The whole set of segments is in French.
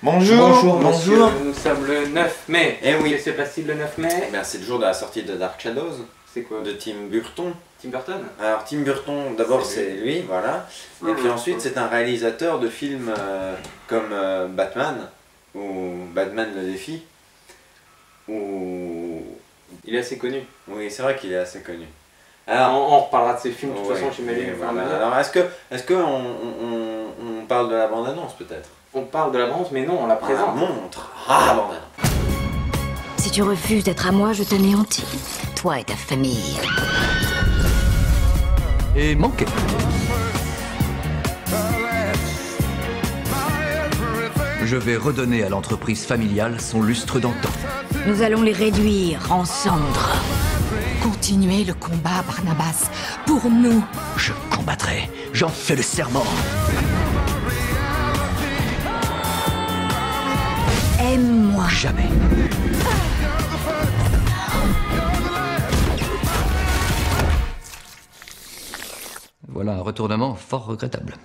Bonjour, bonjour. Nous sommes le 9 mai. Eh oui. Qu'est-ce qui se passe-t-il le 9 mai? C'est le jour de la sortie de Dark Shadows. C'est quoi? De Tim Burton. Tim Burton? Alors Tim Burton, d'abord c'est lui, voilà. Et puis ensuite c'est un réalisateur de films comme Batman, ou Batman le défi, ou... Il est assez connu. Oui, c'est vrai qu'il est assez connu. Alors, on reparlera de ses films de toute façon, j'imagine. Voilà. Alors est-ce que on parle de la bande-annonce peut-être? On parle de la bande, mais non, on la présente. On montre la bande-annonce. Si tu refuses d'être à moi, je t'anéantis. Toi et ta famille. Et manqué. Je vais redonner à l'entreprise familiale son lustre d'antan. Nous allons les réduire en cendres. Continuez le combat, Barnabas, pour nous. Je combattrai, j'en fais le serment. Aime-moi. Jamais. Voilà un retournement fort regrettable.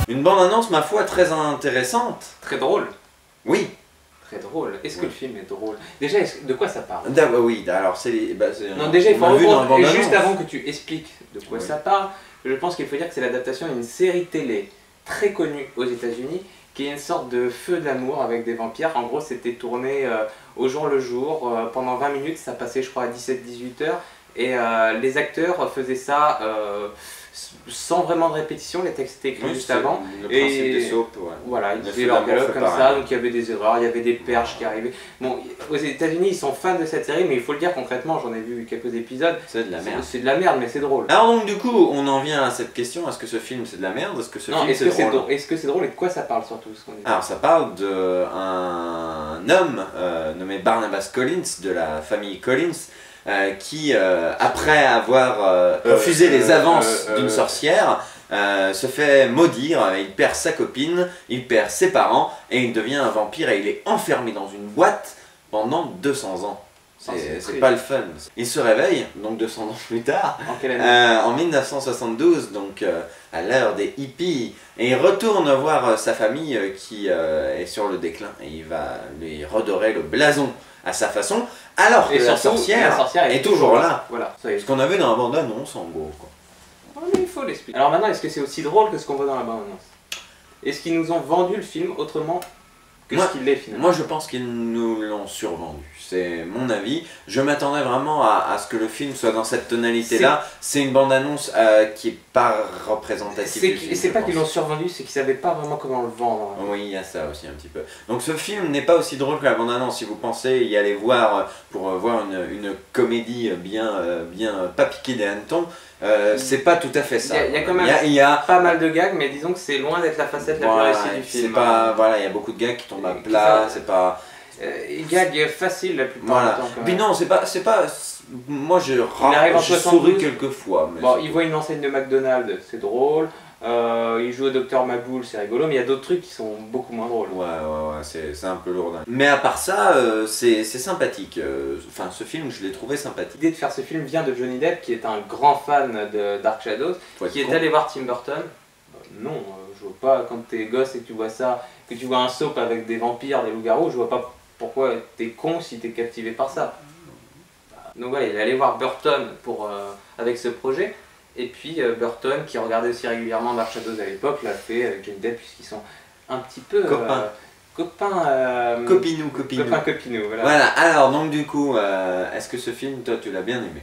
Une bande-annonce, ma foi, très intéressante. Très drôle. Oui. Très drôle. Est-ce que le film est drôle? Déjà, de quoi ça parle? Oui, alors c'est... Non, déjà, il faut reprendre. Et juste avant que tu expliques de quoi Oui. ça parle, je pense qu'il faut dire que c'est l'adaptation d'une série télé très connue aux États-Unis, qui est une sorte de feu de l'amour avec des vampires. En gros, c'était tourné au jour le jour, pendant 20 minutes, ça passait je crois à 17-18 heures, et les acteurs faisaient ça sans vraiment de répétition, les textes étaient écrits juste avant. Le principe des soaps, ouais. Voilà, ils Le faisaient feu leur d'amour dialogue fait comme pareil. ça, donc il y avait des erreurs, il y avait des perches qui arrivaient. Bon, aux États-Unis, ils sont fans de cette série, mais il faut le dire concrètement, j'en ai vu quelques épisodes. C'est de la merde. C'est de la merde, mais c'est drôle. Alors donc du coup, on en vient à cette question, est-ce que ce film c'est de la merde? Est-ce que ce film est-ce que c'est drôle? est-ce que c'est drôle et de quoi ça parle surtout ce qu'on dit? Alors ça parle d'un homme nommé Barnabas Collins, de la famille Collins, qui, après avoir refusé les avances d'une sorcière, se fait maudire, il perd sa copine, il perd ses parents, et il devient un vampire et il est enfermé dans une boîte pendant 200 ans. C'est pas le fun. Il se réveille, donc 200 ans plus tard, En quelle année? en 1972, donc à l'heure des hippies, et il retourne voir sa famille qui est sur le déclin, et il va lui redorer le blason à sa façon, alors que Et la surtout, sorcière est toujours toujours là. Voilà, ça y est. Ce qu'on avait dans la bande-annonce en gros. Quoi. Oh, mais il faut l'expliquer. Alors maintenant, est-ce que c'est aussi drôle que ce qu'on voit dans la bande-annonce? Est-ce qu'ils nous ont vendu le film autrement que ce qu'il est finalement? Moi je pense qu'ils nous l'ont survendu, c'est mon avis. Je m'attendais vraiment à ce que le film soit dans cette tonalité-là. C'est une bande-annonce qui est pas représentative du film. C'est pas je qu'ils pense. l'ont survendu, c'est qu'ils savaient pas vraiment comment le vendre. Oui, il y a ça aussi un petit peu. Donc ce film n'est pas aussi drôle que la bande-annonce. Si vous pensez y aller voir pour voir une comédie bien pas piquée des hannetons, c'est pas tout à fait ça. Il y a quand même il y a pas mal de gags, mais disons que c'est loin d'être la facette la plus voilà, réussie du film. c'est pas, voilà, il y a beaucoup de gars qui tombent à plat, c'est pas... Gags faciles la plupart Voilà. du temps. quand Puis même. non, c'est pas... Moi je arrive en j'ai 72. souri quelques fois. Mais Bon, c'est il tout. voit une enseigne de McDonald's, c'est drôle. Il joue au Docteur Maboul, c'est rigolo, mais il y a d'autres trucs qui sont beaucoup moins drôles. Ouais, c'est un peu lourd. Mais à part ça, c'est sympathique. Enfin, ce film, je l'ai trouvé sympathique. L'idée de faire ce film vient de Johnny Depp, qui est un grand fan de Dark Shadows, qui est allé voir Tim Burton. Non, je vois pas, quand t'es gosse et que tu vois ça, que tu vois un soap avec des vampires, des loups-garous, je vois pas pourquoi t'es con si t'es captivé par ça. Donc voilà, il est allé voir Burton avec ce projet. Et puis Burton, qui regardait aussi régulièrement Dark Shadows à l'époque, l'a fait avec Johnny Depp, puisqu'ils sont un petit peu... Copinou. Copains-copinous, voilà. Voilà, alors donc du coup, est-ce que ce film, toi, tu l'as bien aimé?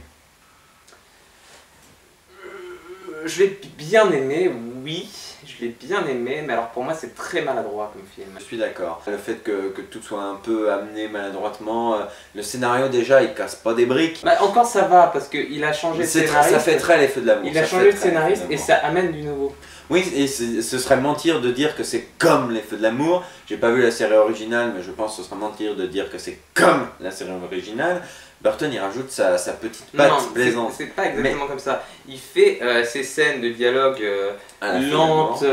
Je l'ai bien aimé, oui, je l'ai bien aimé, mais alors pour moi c'est très maladroit comme film. Je suis d'accord. Le fait que tout soit un peu amené maladroitement, le scénario déjà, il casse pas des briques. Bah, encore ça va, parce qu'il a changé de scénariste. Ça fait très les feux de l'amour. Il a changé de scénariste et ça amène du nouveau. Oui, et ce serait mentir de dire que c'est comme les Feux de l'amour. J'ai pas vu la série originale, mais je pense que ce serait mentir de dire que c'est comme la série originale. Burton, il rajoute sa petite patte plaisante. C'est pas exactement comme ça. Il fait ces scènes de dialogue lentes,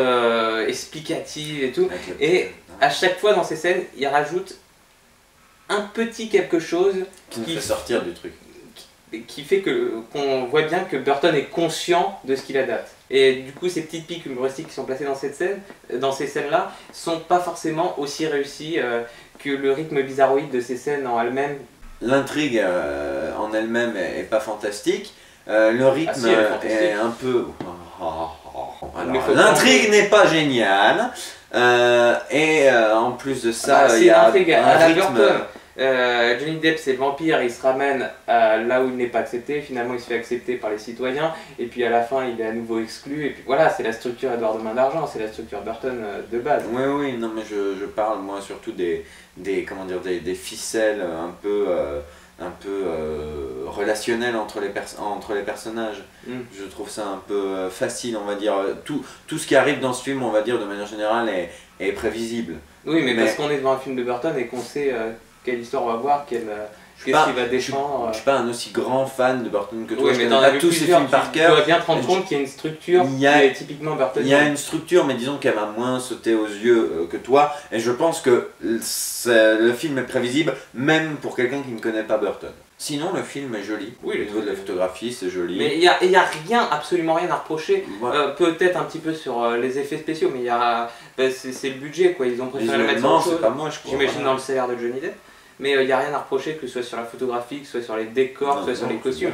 explicatives et tout. Et à chaque fois dans ces scènes, il rajoute un petit quelque chose qui nous fait sortir du truc. Qui fait qu'on voit bien que Burton est conscient de ce qu'il adapte. Et du coup, ces petites piques humoristiques qui sont placées dans ces scènes-là, sont pas forcément aussi réussies que le rythme bizarroïde de ces scènes en elles-mêmes. L'intrigue en elle-même est pas fantastique. Le rythme est un peu... L'intrigue n'est pas géniale. En plus de ça, il y a un rythme... Johnny Depp c'est le vampire, il se ramène là où il n'est pas accepté, finalement il se fait accepter par les citoyens, et puis à la fin il est à nouveau exclu, et puis voilà, c'est la structure Edouard de Main d'Argent, c'est la structure Burton de base. Oui, oui, non mais je parle moi surtout des ficelles un peu relationnelles entre les personnages. Je trouve ça un peu facile, on va dire. Tout ce qui arrive dans ce film, on va dire de manière générale, est prévisible. Oui, mais parce qu'on est devant un film de Burton et qu'on sait quelle histoire on va voir, qu'est-ce qu'il va défendre. Je suis pas un aussi grand fan de Burton que toi, oui, je mais connais pas tous ces films par cœur. Tu dois bien te rendre compte qu'il y a une structure qui est typiquement Burtonienne. Il y a une structure, mais disons qu'elle m'a moins sauté aux yeux que toi, et je pense que le film est prévisible, même pour quelqu'un qui ne connaît pas Burton. Sinon, le film est joli. Oui, au niveau de la photographie, c'est joli. Mais il y a rien, absolument rien à reprocher. Ouais. Peut-être un petit peu sur les effets spéciaux, mais c'est le budget, quoi. Ils ont préféré le mettre sur autre chose. C'est pas moche, quoi. J'imagine dans le salaire de Johnny Depp. Mais il n'y a rien à reprocher, que ce soit sur la photographie, que ce soit sur les décors, que ce soit sur les costumes.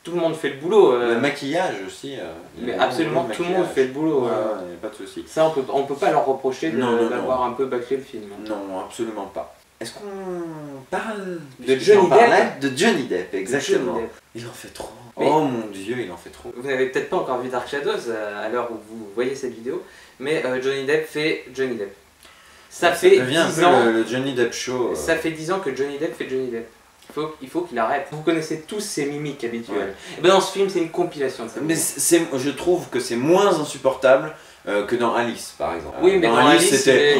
Tout le monde fait le boulot. Le maquillage aussi. Mais absolument tout le monde fait le boulot. Il n'y a pas de souci. Ça, on peut pas leur reprocher d'avoir un peu bâclé le film. Non, absolument pas. Est-ce qu'on parle de Johnny Depp? De Johnny Depp, exactement. Johnny Depp. Il en fait trop. Mais oh mon Dieu, il en fait trop. Vous n'avez peut-être pas encore vu Dark Shadows à l'heure où vous voyez cette vidéo, mais Johnny Depp fait Johnny Depp. Ça fait 10 ans. Le Johnny Depp show. Ça fait 10 ans que Johnny Depp fait Johnny Depp. Il faut qu'il arrête. Vous connaissez tous ses mimiques habituelles. Ouais. Et ben dans ce film, c'est une compilation de ça. Mais je trouve que c'est moins insupportable que dans Alice, par exemple. Oui, mais dans Alice c'était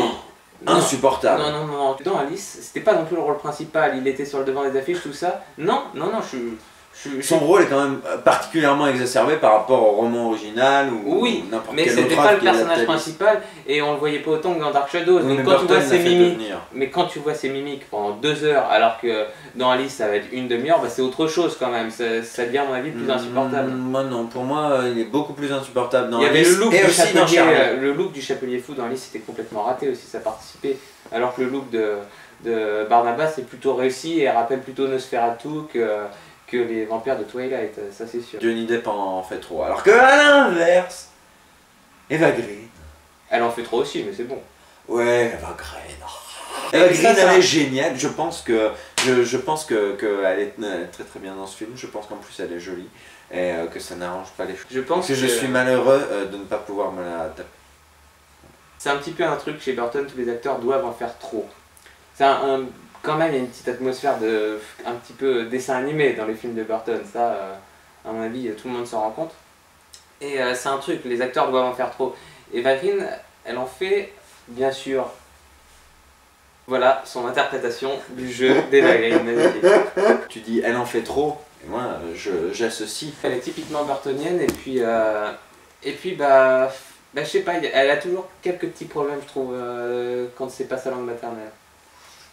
insupportable. Non. Dans Alice, c'était pas non plus le rôle principal. Il était sur le devant des affiches, tout ça. Non, son rôle est quand même particulièrement exacerbé par rapport au roman original ou n'importe quel autre. Mais c'était pas le personnage principal et on le voyait pas autant que dans Dark Shadows. Oui, donc quand tu vois ses mimiques, quand tu vois ses mimiques pendant 2 heures, alors que dans Alice ça va être une demi-heure, bah c'est autre chose quand même. Ça devient à mon avis plus insupportable. Moi non, pour moi il est beaucoup plus insupportable dans Alice. Il y avait le look du Chapelier Fou dans Alice, c'était complètement raté aussi, ça participait. Alors que le look de Barnabas est plutôt réussi et rappelle plutôt Nosferatu que les vampires de Twilight, ça c'est sûr. Johnny Depp en fait trop. Alors que à l'inverse, Eva Green. Elle en fait trop aussi, mais c'est bon. Ouais, Eva Green. Eva Green, elle est géniale. Je pense que elle est très très bien dans ce film. Je pense qu'en plus elle est jolie et que ça n'arrange pas les choses. Je suis malheureux de ne pas pouvoir me la taper. C'est un petit peu un truc chez Burton, tous les acteurs doivent en faire trop. C'est quand même, il y a une petite atmosphère un petit peu dessin animé dans les films de Burton, ça, à mon avis, tout le monde s'en rend compte. Et c'est un truc, les acteurs doivent en faire trop. Eva Green, elle en fait, bien sûr, voilà, son interprétation du jeu d'Eva Green, magnifique. Tu dis, elle en fait trop, et moi, j'associe. Elle est typiquement burtonienne, et puis je sais pas, elle a toujours quelques petits problèmes, je trouve, quand c'est pas sa langue maternelle.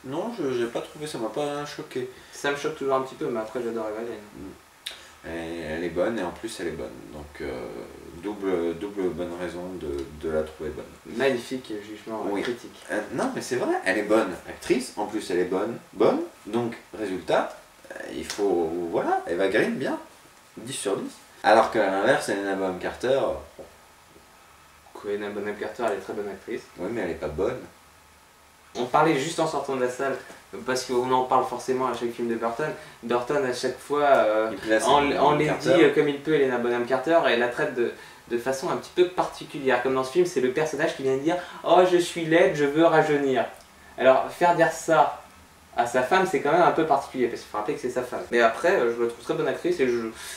Non, j'ai pas trouvé, ça m'a pas choqué. Ça me choque toujours un petit peu, mais après j'adore Eva Green. Elle est bonne, et en plus elle est bonne. Donc double bonne raison de la trouver bonne. Magnifique jugement critique. Non mais c'est vrai, elle est bonne actrice, en plus elle est bonne. Donc résultat, il faut, voilà, Eva Green bien, 10 sur 10. Alors qu'à l'inverse, Helena Bonham Carter... Helena Bonham Carter, elle est très bonne actrice. Oui, mais elle est pas bonne. On parlait juste en sortant de la salle, parce qu'on en parle forcément à chaque film de Burton. Burton, à chaque fois, en les dit comme il peut Helena Bonham Carter, et la traite de façon un petit peu particulière. Comme dans ce film, c'est le personnage qui vient de dire « Oh, je suis laide, je veux rajeunir ». Alors, faire dire ça à sa femme, c'est quand même un peu particulier, parce qu'il faut rappeler que c'est sa femme. Mais après, je la trouve très bonne actrice, et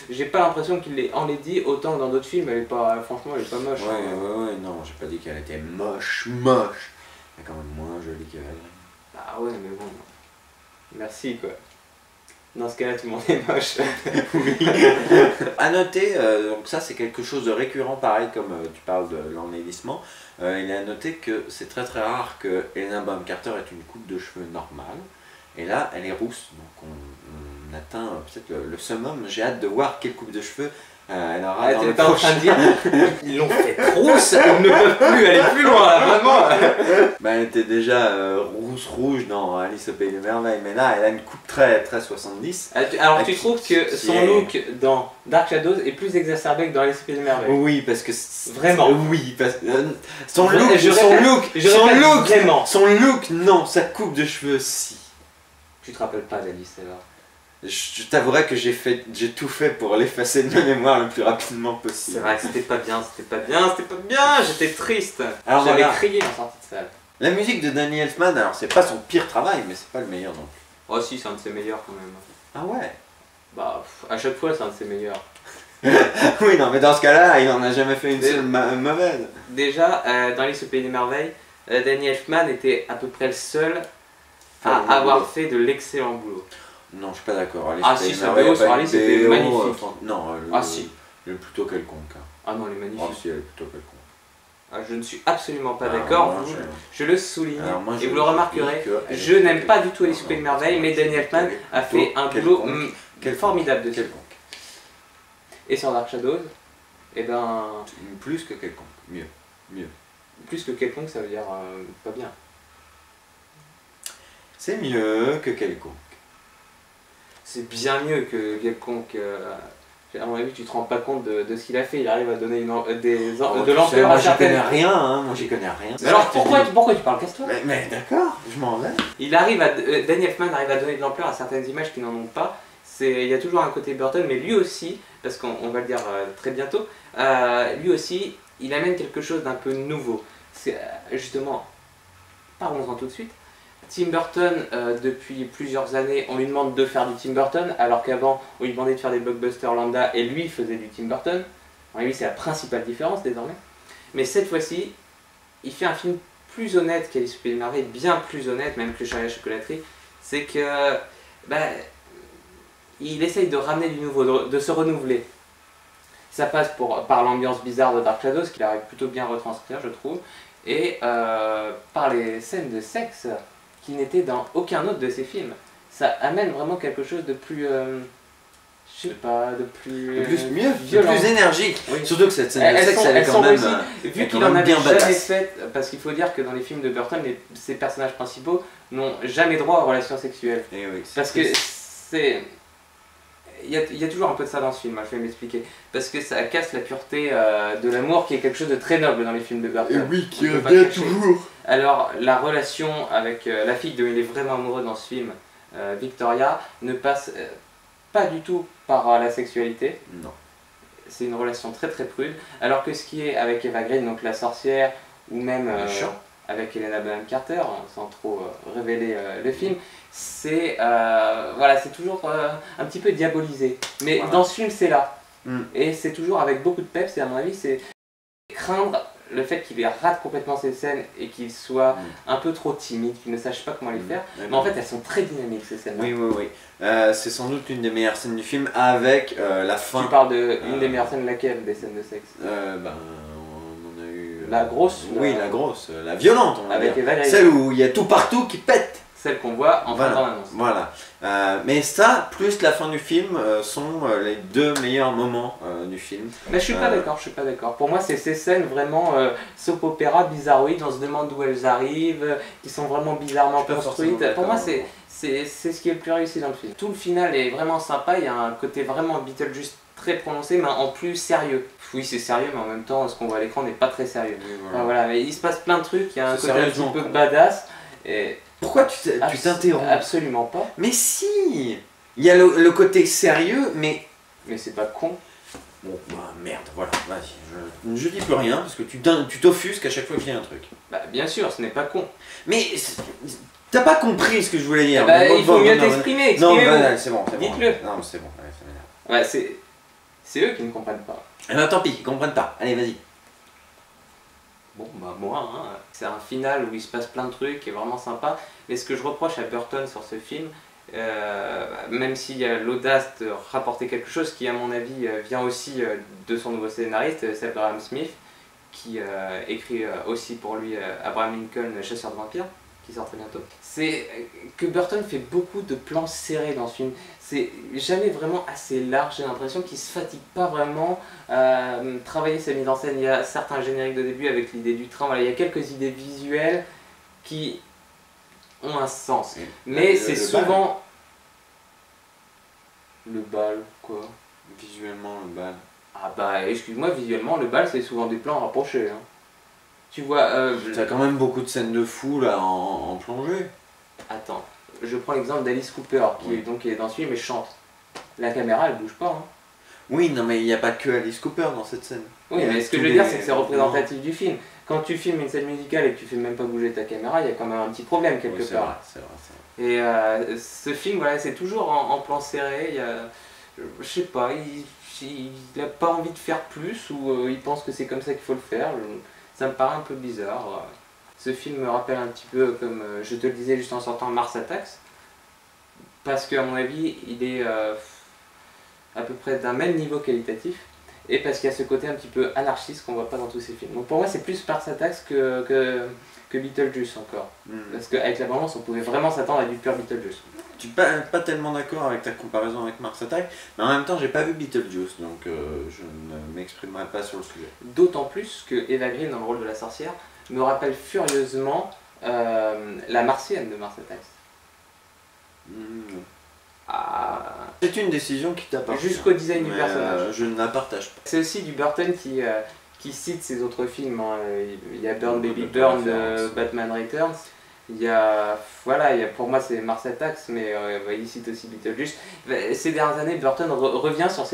j'ai pas l'impression qu'il l'ait enlaidie autant que dans d'autres films. Elle est pas, franchement, elle est pas moche. Ouais, non, j'ai pas dit qu'elle était moche. Elle est quand même moins jolie qu'Eva Green. Ah ouais, mais bon. Merci quoi. Dans ce cas-là, tout le monde est moche. Oui. À noter, donc ça c'est quelque chose de récurrent, pareil comme tu parles de l'enlaidissement. Il est à noter que c'est très très rare que Helena Bonham Carter ait une coupe de cheveux normale. Et là, elle est rousse. Donc on atteint peut-être le summum. J'ai hâte de voir quelle coupe de cheveux Elle aura dans le T'es en train de prochain. dire, ils l'ont fait trousse, ils ne peuvent plus aller plus loin là, vraiment. Bah, elle était déjà rouge dans Alice au Pays des Merveilles, mais là elle a une coupe très 70. Alors tu trouves que son look dans Dark Shadows est plus exacerbé que dans Alice au Pays des Merveilles? Oui, parce que vraiment. Oui, parce que son look, vraiment. son look, non, sa coupe de cheveux, si. Tu te rappelles pas d'Alice alors? Je t'avouerai que j'ai tout fait pour l'effacer de ma mémoire le plus rapidement possible. C'est vrai que c'était pas bien, j'étais triste. Alors j'avais voilà. crié en sortie de salle. La musique de Danny Elfman, alors c'est pas son pire travail, mais c'est pas le meilleur non plus. Oh si, c'est un de ses meilleurs quand même. Ah ouais. Bah, à chaque fois c'est un de ses meilleurs. Oui, non, mais dans ce cas-là, il en a jamais fait une seule mauvaise. Déjà, dans Alice au Pays des Merveilles, Danny Elfman était à peu près le seul à avoir fait de l'excellent boulot. Non, je suis pas d'accord. Ah si, sa BO sur Alice était magnifique. Non, ah si. Elle est plutôt quelconque. Hein. Ah non, elle est magnifique. Ah si, elle est plutôt quelconque. Ah, je ne suis absolument pas d'accord, je le souligne, et vous le remarquerez, je n'aime pas du tout Alice au Pays des Merveilles, mais Danny Elfman a fait un boulot formidable dessus. Quelconque. Et sur Dark Shadows, eh ben... Plus que quelconque, mieux. Plus que quelconque, ça veut dire pas bien. C'est mieux que quelconque. C'est bien mieux que quelconque. À mon avis, tu te rends pas compte de ce qu'il a fait. Il arrive à donner de l'ampleur à certaines... Moi j'y connais rien, hein. Moi j'y connais rien. Mais alors pourquoi tu parles? Casse-toi. Mais d'accord, je m'en vais. Danny Elfman arrive à donner de l'ampleur à certaines images qui n'en ont pas. Il y a toujours un côté Burton, mais lui aussi, parce qu'on va le dire très bientôt, lui aussi, il amène quelque chose d'un peu nouveau. C'est justement, parlons-en tout de suite. Tim Burton, depuis plusieurs années, on lui demande de faire du Tim Burton, alors qu'avant, on lui demandait de faire des blockbusters lambda, et lui faisait du Tim Burton. Lui, c'est la principale différence désormais. Mais cette fois-ci, il fait un film plus honnête qu'Alice au Pays des Merveilles, bien plus honnête, même que Charlie et la chocolaterie. C'est que, il essaye de ramener du nouveau, de se renouveler. Ça passe par l'ambiance bizarre de Dark Shadows, qu'il arrive plutôt bien à retranscrire, je trouve, et par les scènes de sexe qui n'étaient dans aucun autre de ses films. Ça amène vraiment quelque chose de plus... je sais pas, de plus... mieux, violent. De plus énergique. Oui. Surtout que cette scène de sexe, elle est quand même... Vu qu'il en avait jamais fait, parce qu'il faut dire que dans les films de Burton, ses personnages principaux n'ont jamais droit aux relations sexuelles. Et oui, parce que c'est... Il y a toujours un peu de ça dans ce film, je vais m'expliquer. Parce que ça casse la pureté de l'amour, qui est quelque chose de très noble dans les films de Burton. Et oui, qui revient toujours. Alors, la relation avec la fille dont il est vraiment amoureux dans ce film, Victoria, ne passe pas du tout par la sexualité. Non. C'est une relation très très prude. Alors que ce qui est avec Eva Green, donc la sorcière, ou même avec Helena Bonham Carter, sans trop révéler le film, c'est voilà, c'est toujours un petit peu diabolisé. Mais dans ce film, c'est là. Et c'est toujours avec beaucoup de peps, et à mon avis, c'est craindre le fait qu'il rate complètement ces scènes et qu'il soit un peu trop timide, qu'il ne sache pas comment les faire. Mais en fait, elles sont très dynamiques, ces scènes-là. Oui. C'est sans doute une des meilleures scènes du film, avec la fin. Tu parles d'une des meilleures scènes, laquelle, des scènes de sexe? On en a eu... La grosse? Oui, la grosse, la violente, on va avec dire. Eva Green. Celle où il y a tout partout qui pète. Celle qu'on voit en fin d'annonce. Voilà. Mais ça, plus la fin du film, sont les deux meilleurs moments du film. Mais je suis pas d'accord, Pour moi, c'est ces scènes vraiment soap opéra bizarroïdes, on se demande d'où elles arrivent, qui sont vraiment bizarrement construites. Pour moi, c'est ce qui est le plus réussi dans le film. Tout le final est vraiment sympa, il y a un côté vraiment Beetlejuice très prononcé, mais en plus sérieux. Oui, c'est sérieux, mais en même temps, ce qu'on voit à l'écran n'est pas très sérieux. Oui, voilà. Enfin, voilà, mais il se passe plein de trucs, il y a un côté un petit peu badass. Et pourquoi tu t'interromps? Absolument pas. Mais si! Il y a le côté sérieux, mais... Mais c'est pas con. Bon, bah merde, voilà, vas-y. Je dis plus rien, parce que tu t'offusques à chaque fois que je dis un truc. Bah bien sûr, ce n'est pas con. Mais... T'as pas compris ce que je voulais dire. Bah, il faut mieux t'exprimer, non, c'est bon, dites-le. Non, c'est bon, ça m'énerve. Ouais, c'est eux qui ne comprennent pas. Eh ben tant pis, ils comprennent pas. Allez, vas-y. Bon, bah moi, c'est un final où il se passe plein de trucs, qui est vraiment sympa. Mais ce que je reproche à Burton sur ce film, même s'il y a l'audace de rapporter quelque chose qui, à mon avis, vient aussi de son nouveau scénariste, Seth Grahame-Smith, qui écrit aussi pour lui Abraham Lincoln, Chasseur de vampires. qui sort très bientôt. C'est que Burton fait beaucoup de plans serrés dans ce film. C'est jamais vraiment assez large, j'ai l'impression qu'il se fatigue pas vraiment à travailler sa mise en scène. Il y a certains génériques de début avec l'idée du train, voilà, il y a quelques idées visuelles qui ont un sens. Mais c'est souvent... Le bal, quoi. Visuellement, le bal. Ah bah, excuse-moi, visuellement, le bal, c'est souvent des plans rapprochés. Hein. Tu vois... T'as quand même beaucoup de scènes de fou, là, en plongée. Attends, je prends l'exemple d'Alice Cooper, qui est dans ce film et chante. La caméra, elle bouge pas. Hein. Oui, non, mais il n'y a pas que Alice Cooper dans cette scène. Oui, mais ce que je veux dire, c'est que c'est représentatif du film. Quand tu filmes une scène musicale et que tu fais même pas bouger ta caméra, il y a quand même un petit problème quelque part. C'est vrai. Et ce film, voilà, c'est toujours en plan serré. Il y a, je sais pas, il a pas envie de faire plus ou il pense que c'est comme ça qu'il faut le faire. Ça me paraît un peu bizarre. Ce film me rappelle un petit peu, comme je te le disais juste en sortant, Mars Attacks. Parce qu'à mon avis, il est à peu près d'un même niveau qualitatif. Et parce qu'il y a ce côté un petit peu anarchiste qu'on voit pas dans tous ces films. Donc pour moi, c'est plus Mars Attacks que Beetlejuice encore. Parce qu'avec la bande-annonce, on pouvait vraiment s'attendre à du pur Beetlejuice. Je suis pas tellement d'accord avec ta comparaison avec Mars Attack, mais en même temps, j'ai pas vu Beetlejuice, donc je ne m'exprimerai pas sur le sujet. D'autant plus que Eva Green, dans le rôle de la sorcière, me rappelle furieusement la martienne de Mars Attacks. C'est une décision qui t'appartient. Jusqu'au design du personnage. Je ne la partage pas. C'est aussi du Burton qui cite ses autres films. Hein. Il y a Burn Baby Burn de Batman Returns. Il y a, voilà, pour moi c'est Mars Attacks, mais il cite aussi Beetlejuice. Ces dernières années, Burton revient sur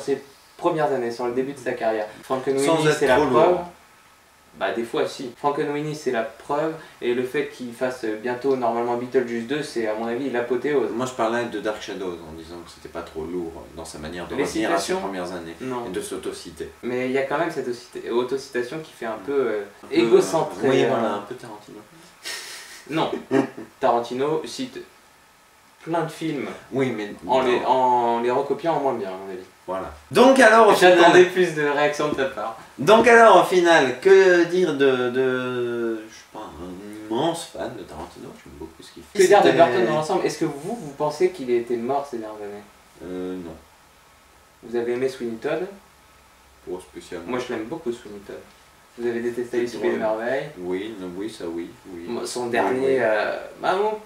ses premières années, sur le début de sa carrière. Frankenweenie, c'est la preuve. Bah des fois si. Frankenweenie, c'est la preuve, et le fait qu'il fasse bientôt normalement Beetlejuice 2, c'est à mon avis l'apothéose. Moi je parlais de Dark Shadows en disant que c'était pas trop lourd dans sa manière de revenir à ses premières années et de s'autociter. Mais il y a quand même cette autocitation qui fait un peu égocentré. Oui, voilà, un peu Tarantino. Non, Tarantino cite plein de films en les recopiant en moins bien, à mon avis. Voilà. Donc alors au final... J'attendais plus de réactions de ta part. Donc alors au final, que dire de... Je suis pas un immense fan de Tarantino, j'aime beaucoup ce qu'il fait. Que dire de Burton dans l'ensemble? Est-ce que vous pensez qu'il ait été mort ces dernières années? Non. Vous avez aimé Sweeney Todd? Pas spécialement. Moi je l'aime beaucoup Sweeney Todd. Vous avez détesté Alice au Pays des Merveilles? Oui, ça oui. Son dernier,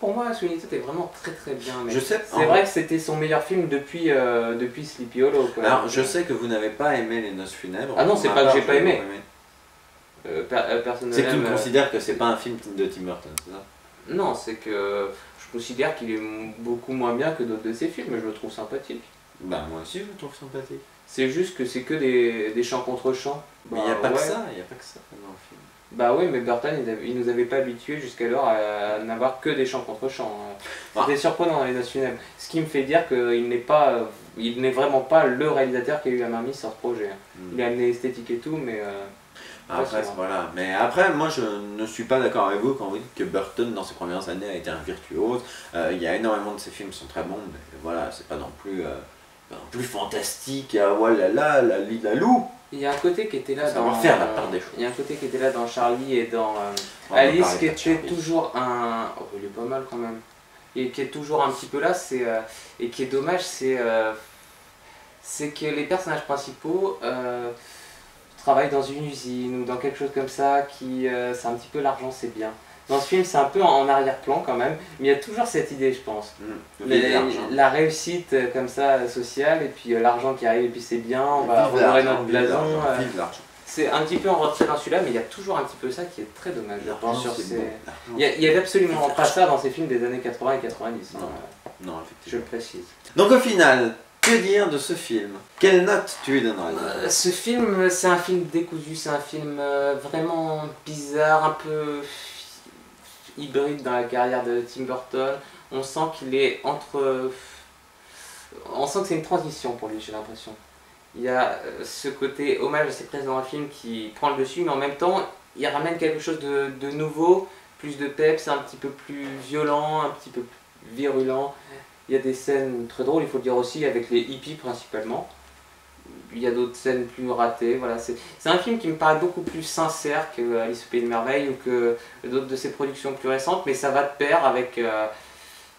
pour moi, Sweeney Todd est vraiment très bien. Mais je sais. C'est vrai que c'était son meilleur film depuis Sleepy Hollow. Quoi. Alors, je sais que vous n'avez pas aimé Les Noces Funèbres. Ah non, c'est pas que j'ai pas aimé. Personnellement. C'est que tu me considères que c'est pas un film de Tim Burton, c'est ça? Non, c'est que je considère qu'il est beaucoup moins bien que d'autres de ses films, mais je le trouve sympathique. Bah moi aussi je le trouve sympathique. C'est juste que c'est que des chants contre chants. Mais il n'y a pas que ça, dans le film. Bah oui, mais Burton, il nous avait pas habitués jusqu'alors à n'avoir que des chants contre chants. C'était surprenant dans Les Noces Funèbres. Ce qui me fait dire qu'il n'est vraiment pas le réalisateur qui a eu la main mise sur ce projet. Il a amené l'esthétique et tout, mais... Après, voilà. Mais après, moi je ne suis pas d'accord avec vous quand vous dites que Burton dans ses premières années a été un virtuose. Il y a énormément de ses films qui sont très bons, mais voilà, c'est pas non plus fantastique. Voilà, la loup. Il y a un côté qui était là faire la part des choses. Il y a un côté qui était là dans Charlie et dans Alice qui était toujours un... Oh, il est pas mal quand même. Et qui est toujours un petit peu là, et qui est dommage, c'est que les personnages principaux travaillent dans une usine ou dans quelque chose comme ça, c'est un petit peu l'argent, c'est bien. Dans ce film, c'est un peu en arrière-plan quand même, mais il y a toujours cette idée, je pense. La réussite comme ça, sociale, et puis l'argent qui arrive, et puis c'est bien, on va redorer notre blason. C'est un petit peu en retrait dans celui-là, mais il y a toujours un petit peu ça qui est très dommage. Il n'y avait absolument pas ça dans ces films des années 80 et 90. Non, effectivement. Je le précise. Donc au final, que dire de ce film? Quelle note tu lui donneras? Ce film, c'est un film décousu, c'est un film vraiment bizarre, un peu hybride dans la carrière de Tim Burton. On sent qu'il est entre... On sent que c'est une transition pour lui, j'ai l'impression. Il y a ce côté hommage à ses présents dans le film qui prend le dessus, mais en même temps, il ramène quelque chose de nouveau, plus de peps, un petit peu plus violent, un petit peu plus virulent. Il y a des scènes très drôles, il faut le dire aussi, avec les hippies principalement. il y a d'autres scènes plus ratées. Voilà, c'est un film qui me paraît beaucoup plus sincère que Alice au Pays de Merveille ou que d'autres de ses productions plus récentes, mais ça va de pair avec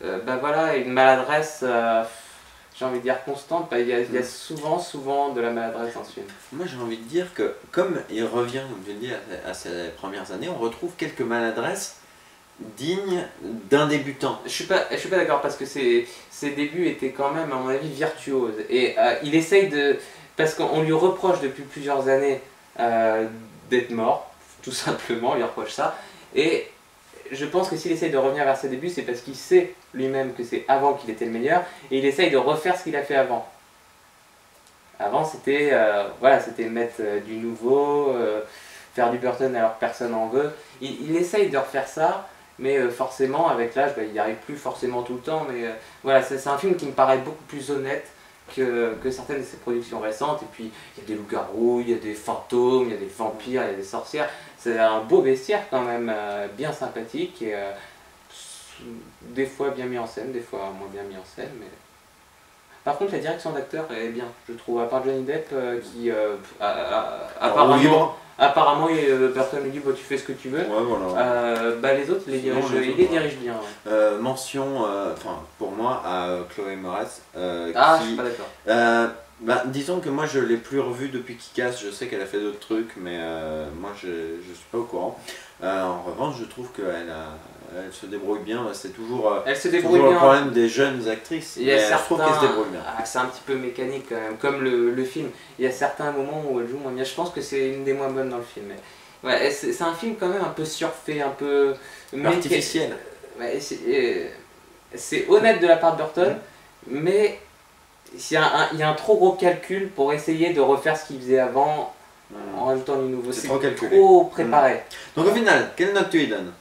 voilà, une maladresse, j'ai envie de dire constante. Il y a souvent de la maladresse dans ce film. Moi j'ai envie de dire que comme il revient, comme je l'ai dit, à ses premières années, on retrouve quelques maladresses dignes d'un débutant. Je suis pas d'accord parce que ses débuts étaient quand même, à mon avis, virtuoses. Et il essaye de... Parce qu'on lui reproche depuis plusieurs années d'être mort, tout simplement, on lui reproche ça. Et je pense que s'il essaye de revenir vers ses débuts, c'est parce qu'il sait lui-même que c'est avant qu'il était le meilleur, et il essaye de refaire ce qu'il a fait avant. Avant, c'était voilà, c'était mettre du nouveau, faire du Burton alors que personne n'en veut. Il essaye de refaire ça, mais forcément, avec l'âge, il n'y arrive plus forcément tout le temps. Mais voilà, c'est un film qui me paraît beaucoup plus honnête que certaines de ses productions récentes. Et puis, il y a des loups-garous, il y a des fantômes, il y a des vampires, il y a des sorcières. C'est un beau bestiaire quand même, bien sympathique et des fois bien mis en scène, des fois moins bien mis en scène. Mais... Par contre, la direction d'acteur est bien, je trouve, à part Johnny Depp qui apparemment Burton lui dit bah, tu fais ce que tu veux. Ouais, voilà. Les autres, il les dirige bien. Ouais. Mention, pour moi, à Chloé Moretz. Je suis pas d'accord. Disons que moi je l'ai plus revue depuis Kick-Ass, je sais qu'elle a fait d'autres trucs, mais moi je suis pas au courant. En revanche, je trouve qu'elle se débrouille bien, c'est toujours, le problème des jeunes actrices, mais je trouve qu'elle se débrouille bien. C'est un petit peu mécanique quand même, comme le film. Il y a certains moments où elle joue moins bien, je pense que c'est une des moins bonnes dans le film. Mais... Ouais, c'est un film quand même un peu surfait, un peu... artificiel. Ouais, c'est honnête de la part de Burton, mais... Il y a un trop gros calcul pour essayer de refaire ce qu'il faisait avant en rajoutant du nouveau. C'est trop calculé. Trop préparé. Donc au final, quelle note tu lui donnes?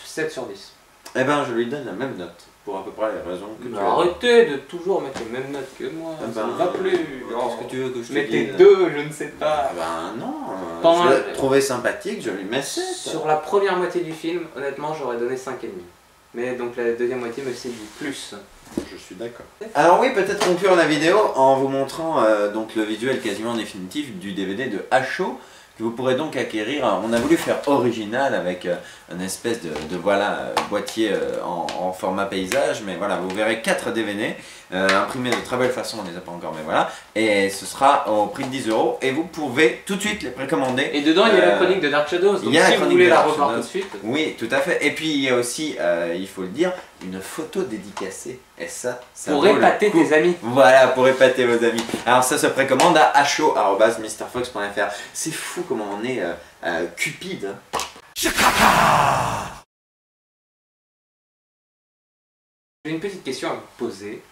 7 sur 10. Eh ben je lui donne la même note, pour à peu près les raisons que tu as. Arrêtez de toujours mettre les mêmes notes que moi, ça ne va plus. Qu'est-ce que tu veux que je te dise? Mettez 2, je ne sais pas. Non, je l'ai trouvé sympathique, je lui mets 7. Sur la première moitié du film, honnêtement, j'aurais donné 5,5. Mais donc la deuxième moitié me séduit plus. Je suis d'accord. Alors oui, peut-être conclure la vidéo en vous montrant donc le visuel quasiment définitif du DVD de HO que vous pourrez donc acquérir. On a voulu faire original avec une espèce de boîtier en format paysage, mais voilà, vous verrez 4 DVD imprimés de très belle façon, on les a pas encore, mais voilà, et ce sera au prix de 10 € et vous pouvez tout de suite les précommander. Et dedans il y a la chronique de Dark Shadows, donc si vous voulez la revoir tout de suite. Oui, tout à fait, et puis il y a aussi, il faut le dire, une photo dédicacée, et ça pour épater tes amis. Voilà, pour épater vos amis. Alors ça se précommande à ho@mrfox.fr. C'est fou comment on est cupide. J'ai une petite question à vous poser.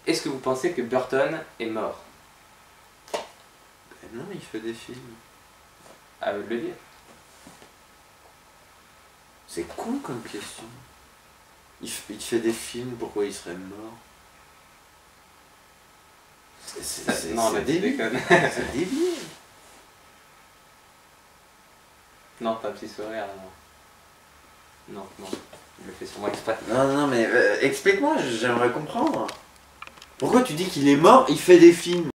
Est-ce que vous pensez que Burton est mort? Non, il fait des films. À vous de le dire. C'est con comme question. Il fait des films, pourquoi il serait mort? Non, tu déconnes. C'est débile. Non, pas un petit sourire, non. Non, je le fais sur moi exprès. Non, mais explique-moi, j'aimerais comprendre. Pourquoi tu dis qu'il est mort, il fait des films?